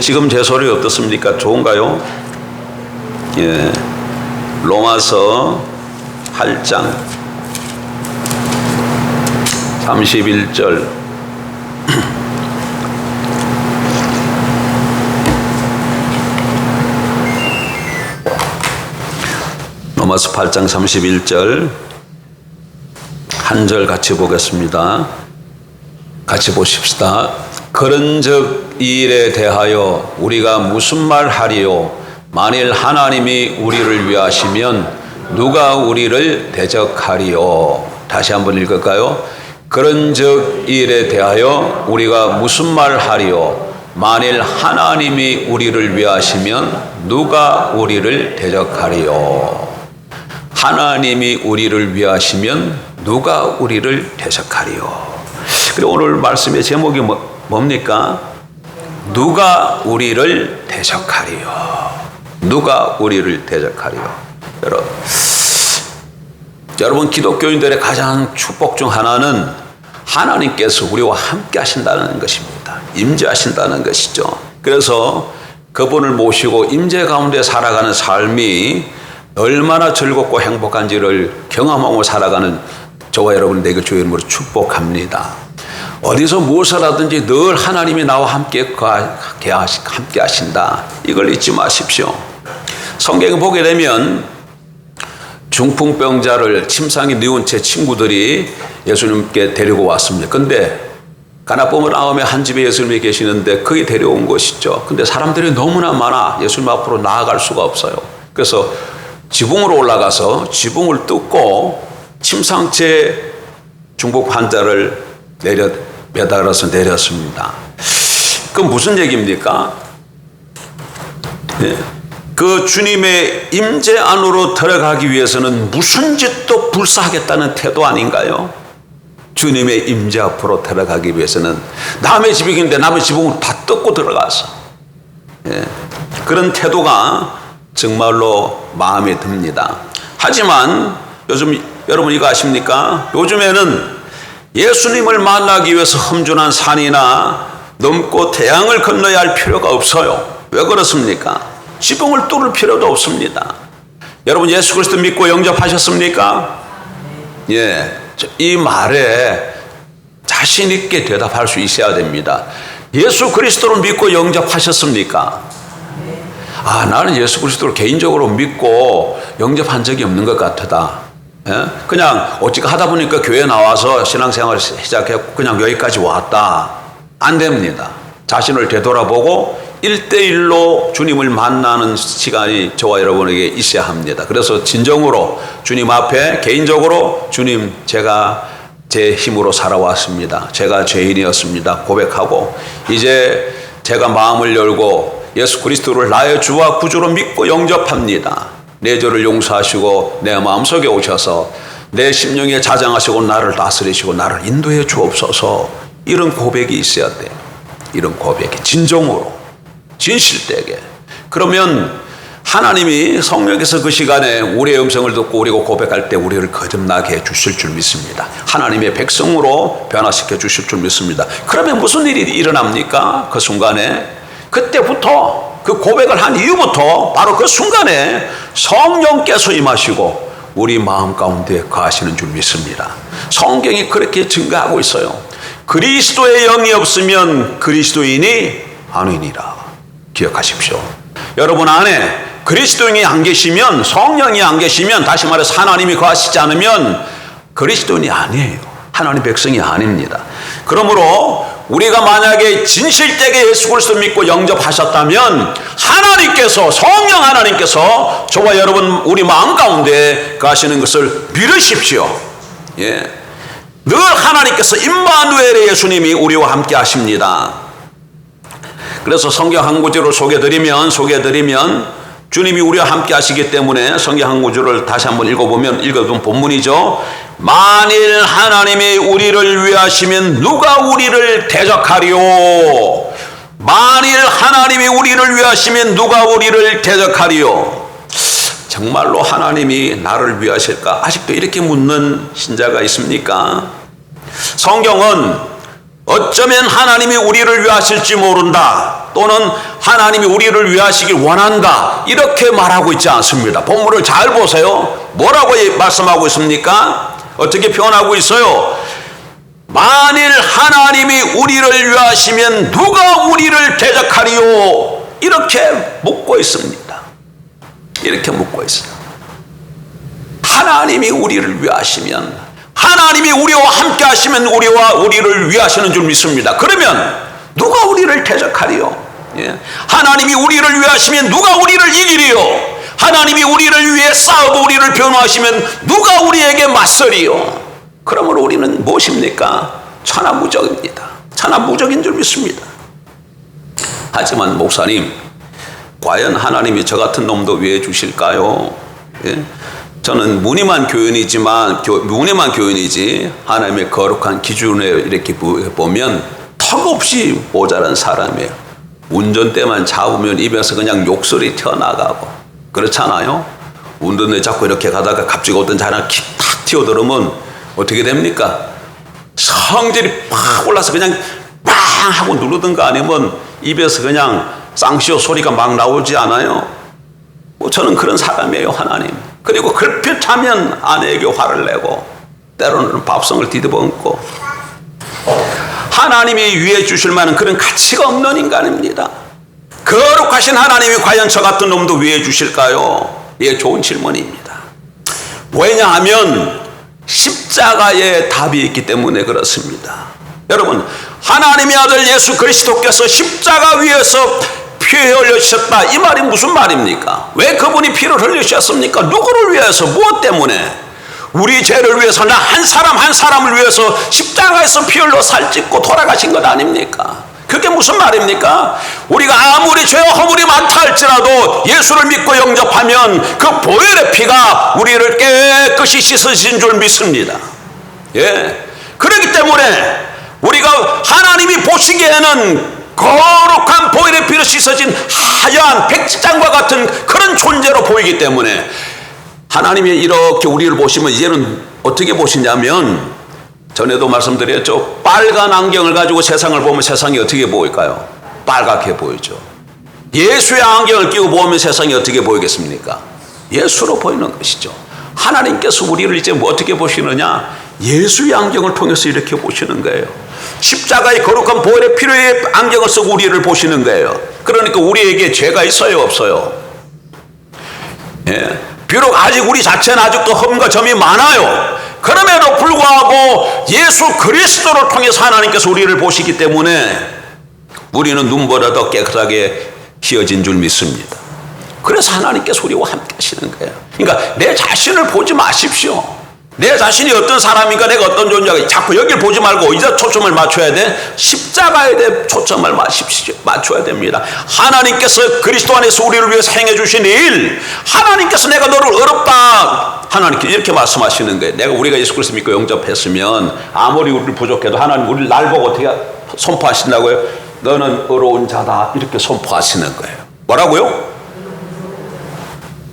지금 제 소리 어떻습니까? 좋은가요? 예. 로마서 8장 31절 로마서 8장 31절 한 절 같이 보겠습니다. 같이 보십시다. 그런즉 이 일에 대하여 우리가 무슨 말 하리요? 만일 하나님이 우리를 위하시면 누가 우리를 대적하리요? 다시 한번 읽을까요? 그런즉 이 일에 대하여 우리가 무슨 말 하리요? 만일 하나님이 우리를 위하시면 누가 우리를 대적하리요? 하나님이 우리를 위하시면 누가 우리를 대적하리요? 그리고 오늘 말씀의 제목이 뭡니까? 누가 우리를 대적하리요? 누가 우리를 대적하리요? 여러분 기독교인들의 가장 축복 중 하나는 하나님께서 우리와 함께 하신다는 것입니다. 임재하신다는 것이죠. 그래서 그분을 모시고 임재 가운데 살아가는 삶이 얼마나 즐겁고 행복한지를 경험하고 살아가는 저와 여러분들에게 주의 이름으로 축복합니다. 어디서 무엇을 하든지 늘 하나님이 나와 함께 하신다. 이걸 잊지 마십시오. 성경을 보게 되면 중풍병자를 침상에 누운 채 친구들이 예수님께 데리고 왔습니다. 근데 가나포물 아음의 한 집에 예수님이 계시는데 거기 데려온 것이죠. 근데 사람들이 너무나 많아 매수님 앞으로 나아갈 수가 없어요. 그래서 지붕으로 올라가서 지붕을 뜯고 침상째 중풍 환자를 매달아서 내렸습니다. 그건 무슨 얘기입니까? 네. 그 주님의 임재 안으로 들어가기 위해서는 무슨 짓도 불사하겠다는 태도 아닌가요? 주님의 임재 앞으로 들어가기 위해서는 남의 집이긴데 남의 지붕을 다 뜯고 들어가서 네. 그런 태도가 정말로 마음에 듭니다. 하지만 요즘 여러분 이거 아십니까? 요즘에는 예수님을 만나기 위해서 험준한 산이나 넘고 태양을 건너야 할 필요가 없어요. 왜 그렇습니까? 지붕을 뚫을 필요도 없습니다. 여러분 예수 그리스도 믿고 영접하셨습니까? 예, 이 말에 자신 있게 대답할 수 있어야 됩니다. 예수 그리스도를 믿고 영접하셨습니까? 아, 나는 예수 그리스도를 개인적으로 믿고 영접한 적이 없는 것 같다. 예? 그냥 어찌가 하다 보니까 교회 나와서 신앙생활을 시작했고 그냥 여기까지 왔다. 안 됩니다. 자신을 되돌아보고 1대1로 주님을 만나는 시간이 저와 여러분에게 있어야 합니다. 그래서 진정으로 주님 앞에 개인적으로 주님 제가 제 힘으로 살아왔습니다. 제가 죄인이었습니다. 고백하고 이제 제가 마음을 열고 예수 그리스도를 나의 주와 구주로 믿고 영접합니다. 내 죄를 용서하시고 내 마음속에 오셔서 내 심령에 자장하시고 나를 다스리시고 나를 인도해 주옵소서. 이런 고백이 있어야 돼요. 이런 고백이 진정으로 진실되게. 그러면 하나님이 성령께서 그 시간에 우리의 음성을 듣고 우리가 고백할 때 우리를 거듭나게 해 주실 줄 믿습니다. 하나님의 백성으로 변화시켜 주실 줄 믿습니다. 그러면 무슨 일이 일어납니까? 그 순간에 그때부터 그 고백을 한 이후부터 바로 그 순간에 성령께서 임하시고 우리 마음 가운데 거하시는 줄 믿습니다. 성경이 그렇게 증거하고 있어요. 그리스도의 영이 없으면 그리스도인이 아니니라. 기억하십시오. 여러분 안에 그리스도인이 안 계시면, 성령이 안 계시면, 다시 말해서 하나님이 거하시지 않으면 그리스도인이 아니에요. 하나님 백성이 아닙니다. 그러므로 우리가 만약에 진실되게 예수 그리스도 믿고 영접하셨다면 하나님께서, 성령 하나님께서 저와 여러분 우리 마음 가운데 거하시는 것을 믿으십시오. 예. 늘 하나님께서 임마누엘의 예수님이 우리와 함께 하십니다. 그래서 성경 한 구절을 소개해드리면 주님이 우리와 함께 하시기 때문에 성경 한 구절을 다시 한번 읽어본 본문이죠. 만일 하나님이 우리를 위하시면 누가 우리를 대적하리요? 만일 하나님이 우리를 위하시면 누가 우리를 대적하리요? 정말로 하나님이 나를 위하실까? 아직도 이렇게 묻는 신자가 있습니까? 성경은 어쩌면 하나님이 우리를 위하실지 모른다, 또는 하나님이 우리를 위하시길 원한다, 이렇게 말하고 있지 않습니다. 본문을 잘 보세요. 뭐라고 말씀하고 있습니까? 어떻게 표현하고 있어요? 만일 하나님이 우리를 위하시면 누가 우리를 대적하리요? 이렇게 묻고 있습니다. 이렇게 묻고 있어요. 하나님이 우리를 위하시면, 하나님이 우리와 함께 하시면 우리를 위하시는 줄 믿습니다. 그러면 누가 우리를 대적하리요? 예. 하나님이 우리를 위하시면 누가 우리를 이기리요? 하나님이 우리를 위해 싸우고 우리를 변호하시면 누가 우리에게 맞서리요? 그러면 우리는 무엇입니까? 천하무적입니다. 천하무적인 줄 믿습니다. 하지만 목사님, 과연 하나님이 저 같은 놈도 위해 주실까요? 예? 저는 무늬만 교인이지 하나님의 거룩한 기준에 이렇게 보면 턱없이 모자란 사람이에요. 운전대만 잡으면 입에서 그냥 욕설이 튀어나가고 그렇잖아요. 운전대 잡고 이렇게 가다가 갑자기 어떤 자랑 탁 튀어들으면 어떻게 됩니까? 성질이 팍 올라서 그냥 빵 하고 누르든가 아니면 입에서 그냥 쌍시오 소리가 막 나오지 않아요? 저는 그런 사람이에요. 하나님. 그리고 걸핏하면 아내에게 화를 내고 때로는 밥성을 뒤집어엎고, 하나님이 위해 주실 만한 그런 가치가 없는 인간입니다. 거룩하신 하나님이 과연 저 같은 놈도 위해 주실까요? 이게 좋은 질문입니다. 왜냐하면 십자가에 답이 있기 때문에 그렇습니다. 여러분, 하나님의 아들 예수 그리스도께서 십자가 위에서 피 흘리셨다, 이 말이 무슨 말입니까? 왜 그분이 피를 흘리셨습니까? 누구를 위해서, 무엇 때문에? 우리 죄를 위해서, 나 한 사람 한 사람을 위해서 십자가에서 피 흘려 살찌고 돌아가신 것 아닙니까? 그게 무슨 말입니까? 우리가 아무리 죄와 허물이 많다 할지라도 예수를 믿고 영접하면 그 보혈의 피가 우리를 깨끗이 씻으신 줄 믿습니다. 예. 그렇기 때문에 우리가 하나님이 보시기에는 거룩한 보혈의 피로 씻어진 하얀 백지장과 같은 그런 존재로 보이기 때문에 하나님이 이렇게 우리를 보시면 이제는 어떻게 보시냐면, 전에도 말씀드렸죠. 빨간 안경을 가지고 세상을 보면 세상이 어떻게 보일까요? 빨갛게 보이죠. 예수의 안경을 끼고 보면 세상이 어떻게 보이겠습니까? 예수로 보이는 것이죠. 하나님께서 우리를 이제 어떻게 보시느냐? 예수의 안경을 통해서 이렇게 보시는 거예요. 십자가의 거룩한 보혈의 피로의 안경을 쓰고 우리를 보시는 거예요. 그러니까 우리에게 죄가 있어요, 없어요? 예. 비록 아직 우리 자체는 아직도 흠과 점이 많아요. 그럼에도 불구하고 예수 그리스도를 통해서 하나님께서 우리를 보시기 때문에 우리는 눈보다 더 깨끗하게 희어진 줄 믿습니다. 그래서 하나님께서 우리와 함께 하시는 거예요. 그러니까 내 자신을 보지 마십시오. 내 자신이 어떤 사람인가, 내가 어떤 존재가, 자꾸 여길 보지 말고 어디다 초점을 맞춰야 돼? 십자가에 대해 초점을 맞춰야 됩니다. 하나님께서 그리스도 안에서 우리를 위해서 행해 주신 일, 하나님께서 내가 너를 어렵다, 하나님께 이렇게 말씀하시는 거예요. 우리가 예수 그리스도 믿고 영접했으면 아무리 우리를 부족해도 하나님 우리를 날 보고 어떻게 선포하신다고요? 너는 어려운 자다, 이렇게 선포하시는 거예요. 뭐라고요?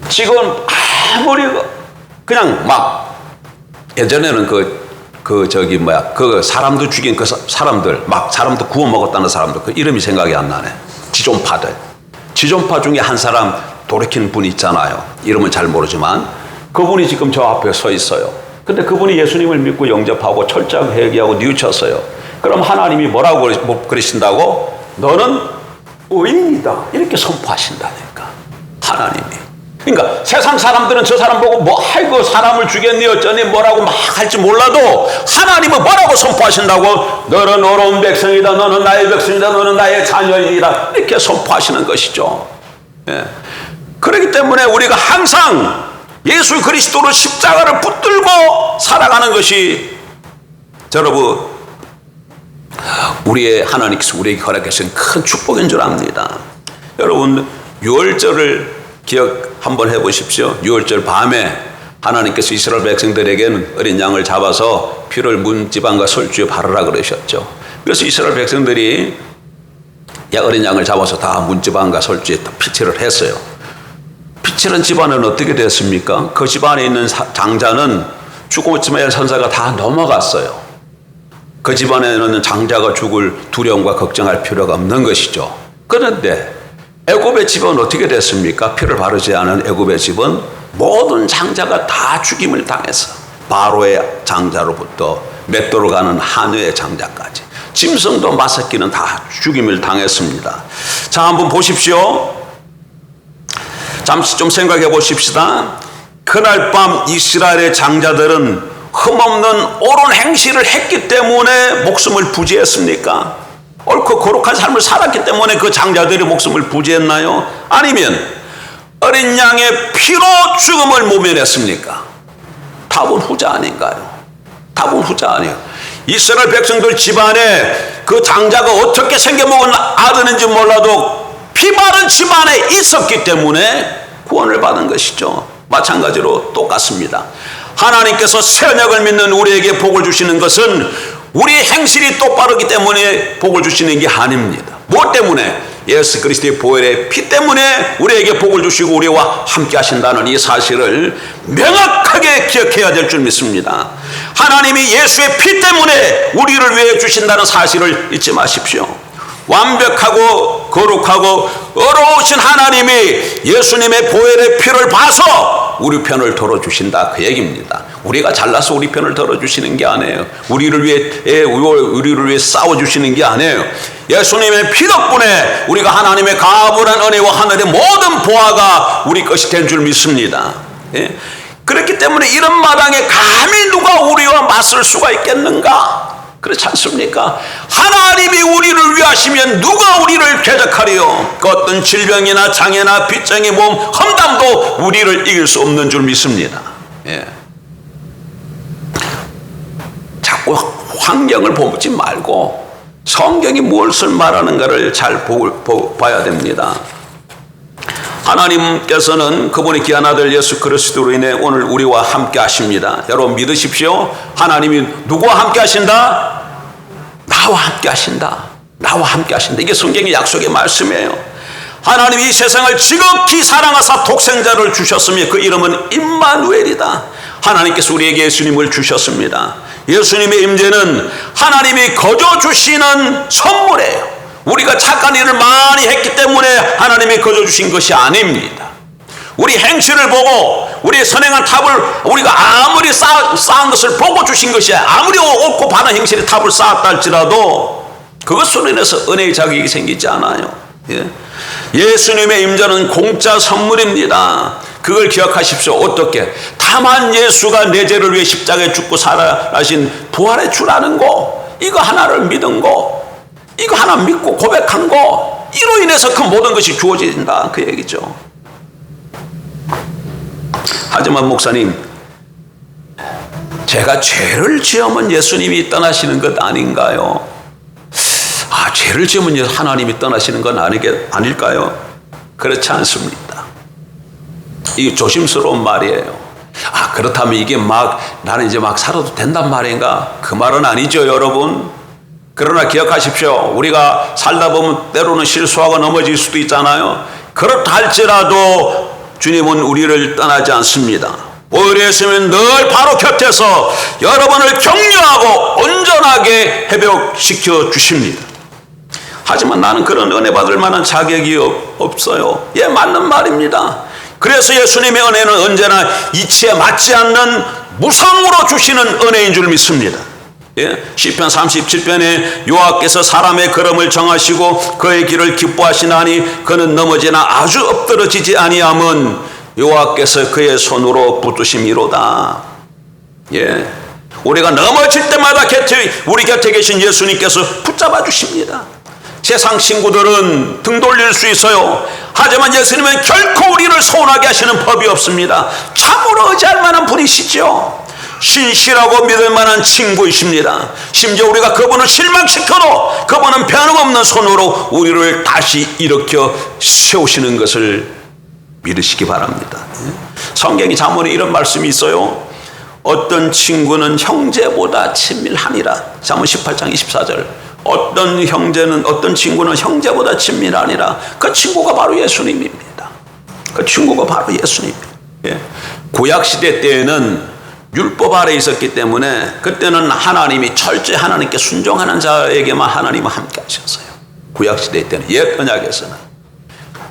지금 아무리 그냥 막 예전에는 그 사람도 죽인 그 사람들, 막 사람도 구워 먹었다는 사람들, 그 이름이 생각이 안 나네. 지존파들. 지존파 중에 한 사람 돌이킨 분이 있잖아요. 이름은 잘 모르지만 그분이 지금 저 앞에 서 있어요. 근데 그분이 예수님을 믿고 영접하고 철저하게 회개하고 뉘우쳤어요. 그럼 하나님이 뭐라고 그러신다고? 너는 의인이다, 이렇게 선포하신다니까, 하나님이. 그러니까 세상 사람들은 저 사람 보고 아이고 사람을 죽였니 어쩌니 뭐라고 막 할지 몰라도 하나님은 뭐라고 선포하신다고? 너는 어려운 백성이다, 너는 나의 백성이다, 너는 나의 자녀이다, 이렇게 선포하시는 것이죠. 예. 그렇기 때문에 우리가 항상 예수 그리스도로 십자가를 붙들고 살아가는 것이 여러분 우리의 하나님께서 우리에게 허락하신 큰 축복인 줄 압니다. 여러분 유월절을 기억 한번 해보십시오. 6월절 밤에 하나님께서 이스라엘 백성들에게는 어린 양을 잡아서 피를 문지방과 설주에 바르라 그러셨죠. 그래서 이스라엘 백성들이 어린 양을 잡아서 다 문지방과 설주에 피칠을 했어요. 피칠한 집안은 어떻게 됐습니까? 그 집안에 있는 장자는 죽음의 선사가 다 넘어갔어요. 그 집안에는 장자가 죽을 두려움과 걱정할 필요가 없는 것이죠. 그런데 애굽의 집은 어떻게 됐습니까? 피를 바르지 않은 애굽의 집은 모든 장자가 다 죽임을 당해서 바로의 장자로부터 맷도로 가는 하느의 장자까지 짐승도 마사끼는 다 죽임을 당했습니다. 자, 한번 보십시오. 잠시 좀 생각해 보십시다. 그날 밤 이스라엘의 장자들은 흠없는 옳은 행실을 했기 때문에 목숨을 부지했습니까? 옳고 거룩한 삶을 살았기 때문에 그 장자들의 목숨을 부지했나요? 아니면 어린 양의 피로 죽음을 모면했습니까? 답은 후자 아닌가요? 답은 후자 아니에요. 이스라엘 백성들 집안에 그 장자가 어떻게 생겨먹은 아들인지 몰라도 피 바른 집안에 있었기 때문에 구원을 받은 것이죠. 마찬가지로 똑같습니다. 하나님께서 새 언약을 믿는 우리에게 복을 주시는 것은 우리 행실이 똑바르기 때문에 복을 주시는 게 아닙니다. 무엇 때문에? 예수 그리스도의 보혈의 피 때문에 우리에게 복을 주시고 우리와 함께 하신다는 이 사실을 명확하게 기억해야 될 줄 믿습니다. 하나님이 예수의 피 때문에 우리를 위해 주신다는 사실을 잊지 마십시오. 완벽하고 거룩하고 어려우신 하나님이 예수님의 보혈의 피를 봐서 우리 편을 들어주신다, 그 얘기입니다. 우리가 잘나서 우리 편을 들어주시는 게 아니에요. 우리를 위해 싸워주시는 게 아니에요. 예수님의 피 덕분에 우리가 하나님의 가분한 은혜와 하늘의 모든 보화가 우리 것이 된 줄 믿습니다. 예? 그렇기 때문에 이런 마당에 감히 누가 우리와 맞설 수가 있겠는가? 그렇지 않습니까? 하나님이 우리를 위하시면 누가 우리를 대적하리요? 그 어떤 질병이나 장애나 빚쟁이 몸 험담도 우리를 이길 수 없는 줄 믿습니다. 예. 자꾸 환경을 보지 말고 성경이 무엇을 말하는가를 잘 봐야 됩니다. 하나님께서는 그분의 귀한 아들 예수 그리스도로 인해 오늘 우리와 함께 하십니다. 여러분 믿으십시오. 하나님이 누구와 함께 하신다? 나와 함께 하신다. 나와 함께 하신다. 이게 성경의 약속의 말씀이에요. 하나님이 이 세상을 지극히 사랑하사 독생자를 주셨으며 그 이름은 임마누엘이다. 하나님께서 우리에게 예수님을 주셨습니다. 예수님의 임재는 하나님이 거저 주시는 선물이에요. 우리가 착한 일을 많이 했기 때문에 하나님이 거저 주신 것이 아닙니다. 우리 행실을 보고 우리의 선행한 탑을 우리가 아무리 쌓은 것을 보고 주신 것이 아무리 옳고 바른 행실의 탑을 쌓았다 할지라도 그것으로 인해서 은혜의 자격이 생기지 않아요. 예. 예수님의 임재는 공짜 선물입니다. 그걸 기억하십시오. 어떻게? 다만 예수가 내 죄를 위해 십자가에 죽고 살아나신 부활의 주라는 거, 이거 하나를 믿은 거, 이거 하나 믿고 고백한 거, 이로 인해서 그 모든 것이 주어진다, 그 얘기죠. 하지만 목사님, 제가 죄를 지으면 예수님이 떠나시는 것 아닌가요? 죄를 지으면 하나님이 떠나시는 건 아닐까요? 그렇지 않습니다. 이게 조심스러운 말이에요. 그렇다면 이게 나는 이제 살아도 된단 말인가? 그 말은 아니죠, 여러분. 그러나 기억하십시오. 우리가 살다 보면 때로는 실수하고 넘어질 수도 있잖아요. 그렇다 할지라도 주님은 우리를 떠나지 않습니다. 오히려 예수님은 늘 바로 곁에서 여러분을 격려하고 온전하게 회복시켜 주십니다. 하지만 나는 그런 은혜 받을 만한 자격이 없어요. 예, 맞는 말입니다. 그래서 예수님의 은혜는 언제나 이치에 맞지 않는 무상으로 주시는 은혜인 줄 믿습니다. 예? 시편 37편에 여호와께서 사람의 걸음을 정하시고 그의 길을 기뻐하시나니 그는 넘어지나 아주 엎드러지지 아니함은 여호와께서 그의 손으로 붙드심이로다. 예. 우리가 넘어질 때마다 우리 곁에 계신 예수님께서 붙잡아 주십니다. 세상 친구들은 등 돌릴 수 있어요. 하지만 예수님은 결코 우리를 서운하게 하시는 법이 없습니다. 참으로 의지할 만한 분이시죠. 신실하고 믿을 만한 친구이십니다. 심지어 우리가 그분을 실망시켜도 그분은 변함없는 손으로 우리를 다시 일으켜 세우시는 것을 믿으시기 바랍니다. 성경이 잠언에 이런 말씀이 있어요. 어떤 친구는 형제보다 친밀하니라. 잠언 18장 24절. 어떤 친구는 형제보다 친밀하니라. 그 친구가 바로 예수님입니다. 그 친구가 바로 예수님입니다. 예. 구약시대 때에는 율법 아래 있었기 때문에 그때는 하나님이 철저히 하나님께 순종하는 자에게만 하나님은 함께 하셨어요. 구약시대 때는, 옛 언약에서는.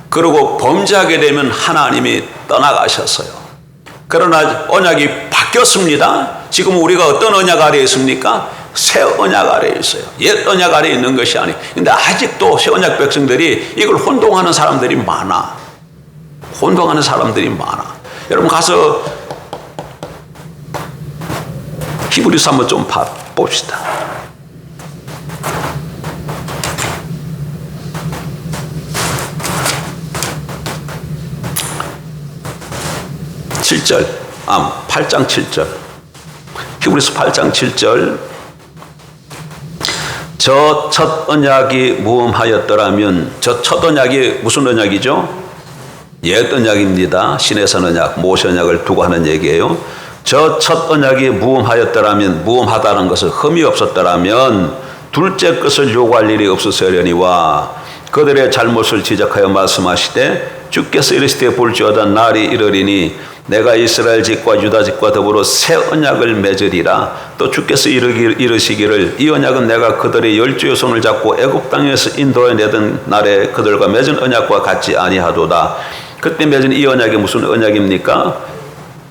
그리고 범죄하게 되면 하나님이 떠나가셨어요. 그러나 언약이 바뀌었습니다. 지금 우리가 어떤 언약 아래에 있습니까? 새 언약 아래에 있어요. 옛 언약 아래에 있는 것이 아니에요. 근데 아직도 새 언약 백성들이 이걸 혼동하는 사람들이 많아. 혼동하는 사람들이 많아. 여러분 가서 히브리서 한번 좀 봅시다. 7절, 8장 7절. 히브리서 8장 7절. 저 첫 언약이 무험하였더라면, 저 첫 언약이 무슨 언약이죠? 옛 언약입니다. 신해선 언약, 모세 언약을 두고 하는 얘기예요. 저 첫 언약이 무험하였더라면, 무험하다는 것은 흠이 없었더라면 둘째 것을 요구할 일이 없으려니와 그들의 잘못을 지적하여 말씀하시되 주께서 이르시되 볼지어다 날이 이르리니 내가 이스라엘 집과 유다 집과 더불어 새 언약을 맺으리라. 또 주께서 이르시기를 이 언약은 내가 그들의 열주의 손을 잡고 애굽 땅에서 인도해 내던 날에 그들과 맺은 언약과 같지 아니하도다. 그때 맺은 이 언약이 무슨 언약입니까?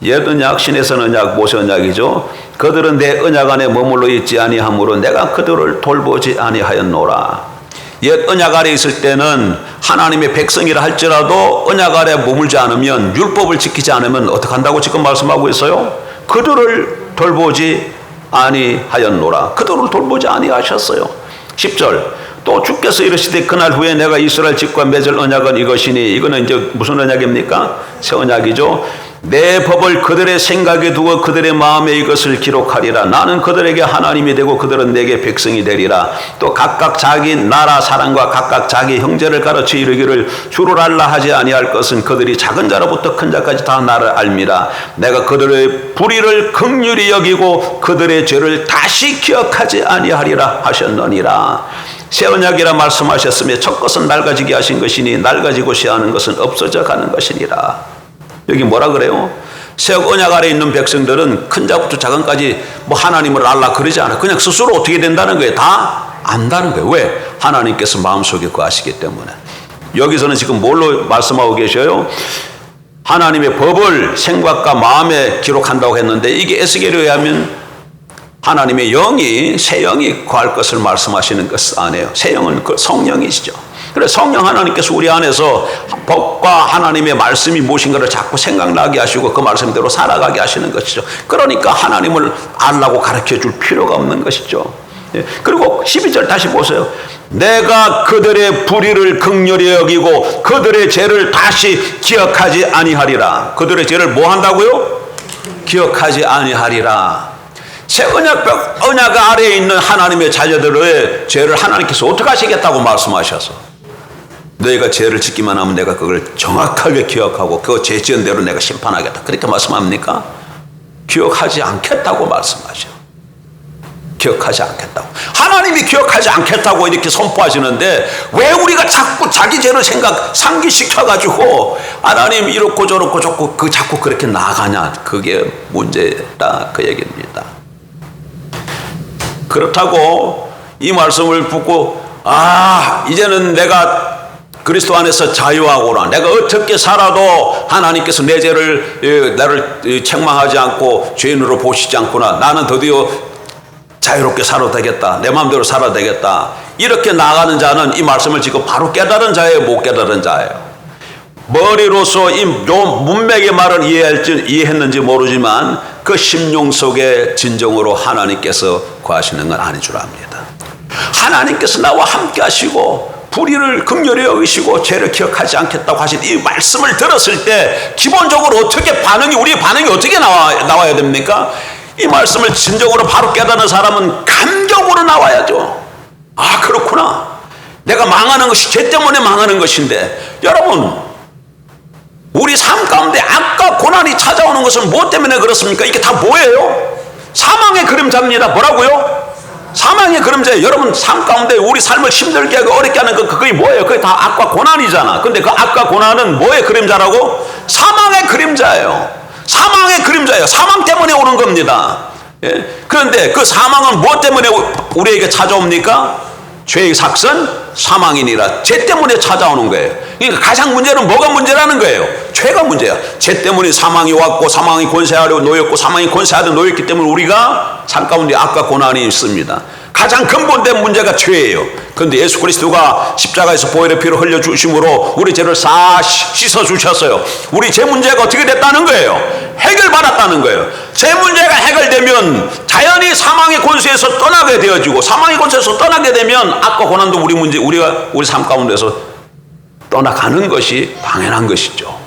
옛 언약, 신해선 언약, 모세 언약이죠. 그들은 내 언약 안에 머물러 있지 아니하므로 내가 그들을 돌보지 아니하였노라. 옛 언약 아래 있을 때는 하나님의 백성이라 할지라도 언약 아래 머물지 않으면, 율법을 지키지 않으면 어떻게 한다고 지금 말씀하고 있어요? 그들을 돌보지 아니하였노라. 그들을 돌보지 아니하셨어요. 10절. 또 주께서 이르시되 그날 후에 내가 이스라엘 집과 맺을 언약은 이것이니, 이거는 이제 무슨 언약입니까? 새 언약이죠. 내 법을 그들의 생각에 두고 그들의 마음에 이것을 기록하리라. 나는 그들에게 하나님이 되고 그들은 내게 백성이 되리라. 또 각각 자기 나라 사람과 각각 자기 형제를 가르쳐 이르기를 주를 알라 하지 아니할 것은 그들이 작은 자로부터 큰 자까지 다 나를 알미라. 내가 그들의 불의를 긍휼히 여기고 그들의 죄를 다시 기억하지 아니하리라 하셨느니라. 새 언약이라 말씀하셨으며 첫 것은 낡아지게 하신 것이니 낡아지고 시하는 것은 없어져 가는 것이니라. 여기 뭐라 그래요? 새 언약 아래 있는 백성들은 큰 자부터 작은까지 뭐 하나님을 알라 그러지 않아. 그냥 스스로 어떻게 된다는 거예요? 다 안다는 거예요. 왜? 하나님께서 마음속에 거하시기 때문에. 여기서는 지금 뭘로 말씀하고 계셔요? 하나님의 법을 생각과 마음에 기록한다고 했는데, 이게 에스겔에 의하면 하나님의 영이, 새 영이 거할 것을 말씀하시는 것 아니에요. 새 영은 그 성령이시죠. 그래서 성령 하나님께서 우리 안에서 법과 하나님의 말씀이 무엇인가를 자꾸 생각나게 하시고 그 말씀대로 살아가게 하시는 것이죠. 그러니까 하나님을 알라고 가르쳐 줄 필요가 없는 것이죠. 그리고 12절 다시 보세요. 내가 그들의 불의를 긍휼히 여기고 그들의 죄를 다시 기억하지 아니하리라. 그들의 죄를 뭐 한다고요? 기억하지 아니하리라. 새 언약 아래에 있는 하나님의 자녀들의 죄를 하나님께서 어떻게 하시겠다고 말씀하셔서, 너희가 죄를 짓기만 하면 내가 그걸 정확하게 기억하고 그 죄 지은 대로 내가 심판하겠다. 그렇게 말씀합니까? 기억하지 않겠다고 말씀하셔. 기억하지 않겠다고. 하나님이 기억하지 않겠다고 이렇게 선포하시는데 왜 우리가 자꾸 자기 죄를 상기시켜가지고 하나님 이렇고 저렇고 자꾸 그렇게 나가냐. 그게 문제다. 그 얘기입니다. 그렇다고 이 말씀을 듣고 이제는 내가 그리스도 안에서 자유하구나. 내가 어떻게 살아도 하나님께서 내 죄를 나를 책망하지 않고 죄인으로 보시지 않구나. 나는 드디어 자유롭게 살아도 되겠다. 내 마음대로 살아도 되겠다. 이렇게 나가는 자는 이 말씀을 지금 바로 깨달은 자예요, 못 깨달은 자예요? 머리로서 이 문맥의 말을 이해했는지 모르지만 그 심령 속에 진정으로 하나님께서 구하시는 건 아닌 줄 압니다. 하나님께서 나와 함께 하시고 불의를 긍휼히 여기시고 죄를 기억하지 않겠다고 하신 이 말씀을 들었을 때 기본적으로 우리의 반응이 어떻게 나와야 됩니까? 이 말씀을 진정으로 바로 깨닫는 사람은 감격으로 나와야죠. 그렇구나. 내가 망하는 것이 죄 때문에 망하는 것인데, 여러분 우리 삶 가운데 악과 고난이 찾아오는 것은 무엇 때문에 그렇습니까? 이게 다 뭐예요? 사망의 그림자입니다. 뭐라고요? 사망의 그림자예요. 여러분 삶 가운데 우리 삶을 힘들게 하고 어렵게 하는 그게 뭐예요? 그게 다 악과 고난이잖아. 근데 그 악과 고난은 뭐의 그림자라고? 사망의 그림자예요. 사망의 그림자예요. 사망 때문에 오는 겁니다. 예? 그런데 그 사망은 무엇 때문에 우리에게 찾아옵니까? 죄의 삭선 사망이니라. 죄 때문에 찾아오는 거예요. 그러니까 가장 문제는 뭐가 문제라는 거예요? 죄가 문제야. 죄 때문에 사망이 왔고, 사망이 권세하려 놓였고, 사망이 권세하려 놓였기 때문에 우리가 삶 가운데 악과 고난이 있습니다. 가장 근본된 문제가 죄예요. 그런데 예수 그리스도가 십자가에서 보혈의 피를 흘려주심으로 우리 죄를 싹 씻어주셨어요. 우리 죄 문제가 어떻게 됐다는 거예요? 해결받았다는 거예요. 죄 문제가 해결되면 자연히 사망의 권세에서 떠나게 되어지고, 사망의 권세에서 떠나게 되면 악과 고난도 우리 삶 가운데서 떠나가는 것이 당연한 것이죠.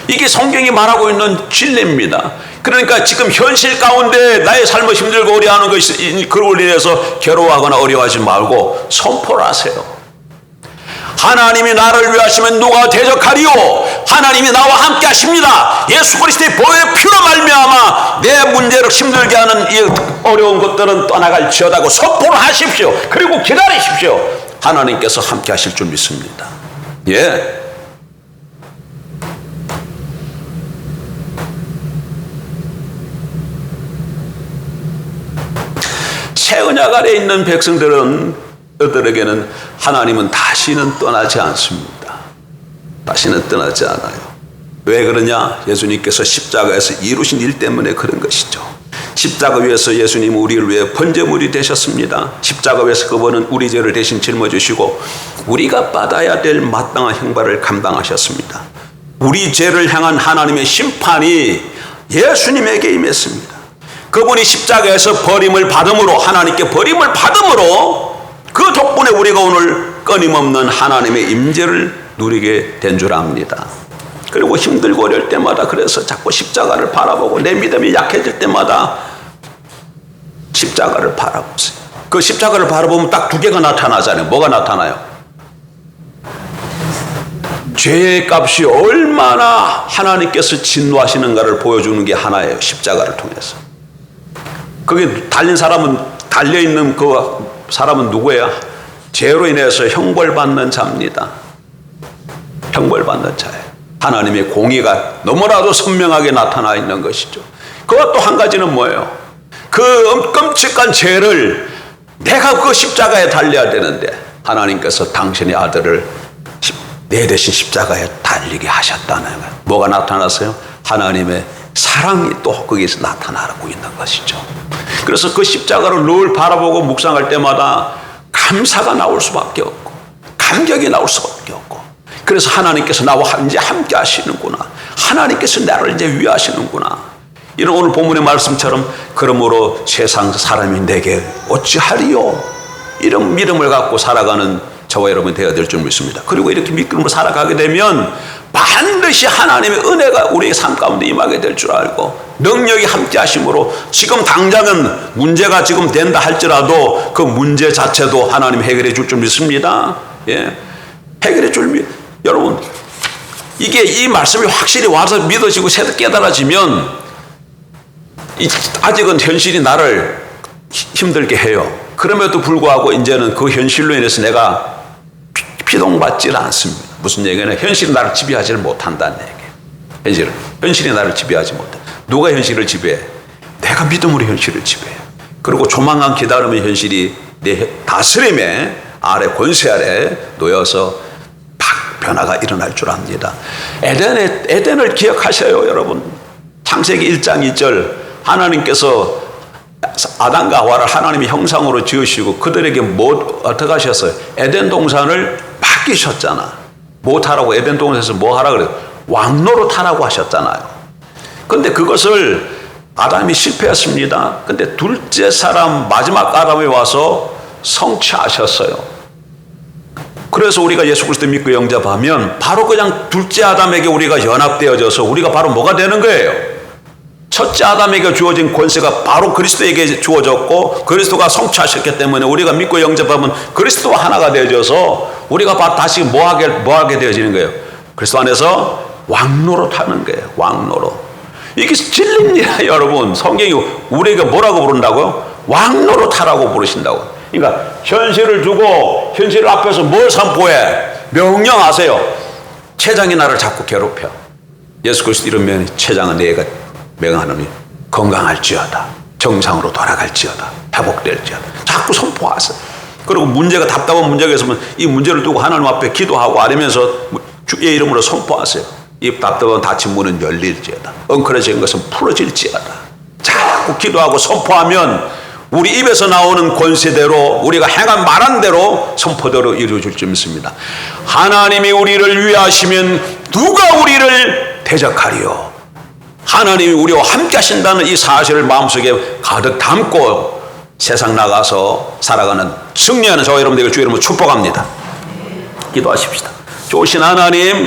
이게 성경이 말하고 있는 진리입니다. 그러니까 지금 현실 가운데 나의 삶을 힘들고 어려워하는 것이 그걸 인해서 괴로워하거나 어려워하지 말고 선포를 하세요. 하나님이 나를 위하시면 누가 대적하리요? 하나님이 나와 함께 하십니다. 예수 그리스도의 보혈의 피로 말미암아 내 문제를 힘들게 하는 이 어려운 것들은 떠나갈지어다고 선포를 하십시오. 그리고 기다리십시오. 하나님께서 함께 하실 줄 믿습니다. 예. 새 언약 아래 있는 백성들에게는 하나님은 다시는 떠나지 않습니다. 다시는 떠나지 않아요. 왜 그러냐? 예수님께서 십자가에서 이루신 일 때문에 그런 것이죠. 십자가 위에서 예수님은 우리를 위해 번제물이 되셨습니다. 십자가 위에서 그분은 우리 죄를 대신 짊어지시고 우리가 받아야 될 마땅한 형벌을 감당하셨습니다. 우리 죄를 향한 하나님의 심판이 예수님에게 임했습니다. 그분이 십자가에서 버림을 받음으로, 하나님께 버림을 받음으로 그 덕분에 우리가 오늘 끊임없는 하나님의 임재를 누리게 된 줄 압니다. 그리고 힘들고 어려울 때마다 그래서 자꾸 십자가를 바라보고 내 믿음이 약해질 때마다 십자가를 바라보세요. 그 십자가를 바라보면 딱 두 개가 나타나잖아요. 뭐가 나타나요? 죄의 값이 얼마나 하나님께서 진노하시는가를 보여주는 게 하나예요. 십자가를 통해서. 거기 달려있는 그 사람은 누구예요? 죄로 인해서 형벌받는 자입니다. 형벌받는 자예요. 하나님의 공의가 너무나도 선명하게 나타나 있는 것이죠. 그와 또 한 가지는 뭐예요? 그 끔찍한 죄를 내가 그 십자가에 달려야 되는데 하나님께서 당신의 아들을 내 대신 십자가에 달리게 하셨다는 거예요. 뭐가 나타났어요? 하나님의 사랑이 또 거기에서 나타나고 있는 것이죠. 그래서 그 십자가를 늘 바라보고 묵상할 때마다 감사가 나올 수밖에 없고 감격이 나올 수밖에 없고, 그래서 하나님께서 나와 이제 함께 하시는구나, 하나님께서 나를 이제 위하시는구나, 이런 오늘 본문의 말씀처럼 그러므로 세상 사람이 내게 어찌하리요, 이런 믿음을 갖고 살아가는 저와 여러분이 되어야 될 줄 믿습니다. 그리고 이렇게 믿음으로 살아가게 되면 반드시 하나님의 은혜가 우리의 삶 가운데 임하게 될 줄 알고 능력이 함께 하심으로 지금 당장은 문제가 지금 된다 할지라도 그 문제 자체도 하나님 해결해 줄 줄 믿습니다. 예, 해결해 줄 여러분, 이게 이 말씀이 확실히 와서 믿어지고 깨달아지면 아직은 현실이 나를 힘들게 해요. 그럼에도 불구하고 이제는 그 현실로 인해서 내가 피동받지는 않습니다. 무슨 얘기냐? 현실이 나를 지배하지를 못한다는 얘기예요. 현실이 나를 지배하지 못해. 누가 현실을 지배해? 내가 믿음으로 현실을 지배해. 그리고 조만간 기다리면 현실이 내 다스림의 아래, 권세 아래 놓여서 변화가 일어날 줄 압니다. 에덴을 기억하셔요, 여러분. 창세기 1장 2절, 하나님께서 아담과 하와를 하나님의 형상으로 지으시고 그들에게 어떻게 하셨어요? 에덴 동산을 맡기셨잖아. 뭐 타라고? 에덴 동산에서 뭐 하라 그래요? 왕노릇 하라고 하셨잖아요. 근데 그것을 아담이 실패했습니다. 근데 둘째 사람, 마지막 아담이 와서 성취하셨어요. 그래서 우리가 예수 그리스도 믿고 영접하면 바로 그냥 둘째 아담에게 우리가 연합되어져서 우리가 바로 뭐가 되는 거예요? 첫째 아담에게 주어진 권세가 바로 그리스도에게 주어졌고 그리스도가 성취하셨기 때문에 우리가 믿고 영접하면 그리스도와 하나가 되어져서 우리가 다시 뭐 하게 되어지는 거예요? 그리스도 안에서 왕노릇 하는 거예요. 왕노릇. 이게 진리입니다, 여러분. 성경이 우리에게 뭐라고 부른다고요? 왕노릇 하라고 부르신다고. 그러니까 현실을 두고 현실 앞에서 뭘 선포해? 명령하세요. 세상이 나를 자꾸 괴롭혀. 예수 그리스도 이름면 최장은 내가 명하노니 건강할지어다, 정상으로 돌아갈지어다, 회복될지어다. 자꾸 선포하세요. 그리고 문제가 답답한 문제가 있으면 이 문제를 두고 하나님 앞에 기도하고 아뢰면서 주의 이름으로 선포하세요. 이 답답한 닫힌 문은 열릴지어다, 엉클어진 것은 풀어질지어다. 자꾸 기도하고 선포하면 우리 입에서 나오는 권세대로, 우리가 행한 말한 대로 선포대로 이루어질 줄 믿습니다. 하나님이 우리를 위하시면 누가 우리를 대적하리요? 하나님이 우리와 함께 하신다는 이 사실을 마음속에 가득 담고 세상 나가서 살아가는 승리하는 저와 여러분들에게 주의 이름으로 축복합니다. 기도하십시다. 좋으신 하나님,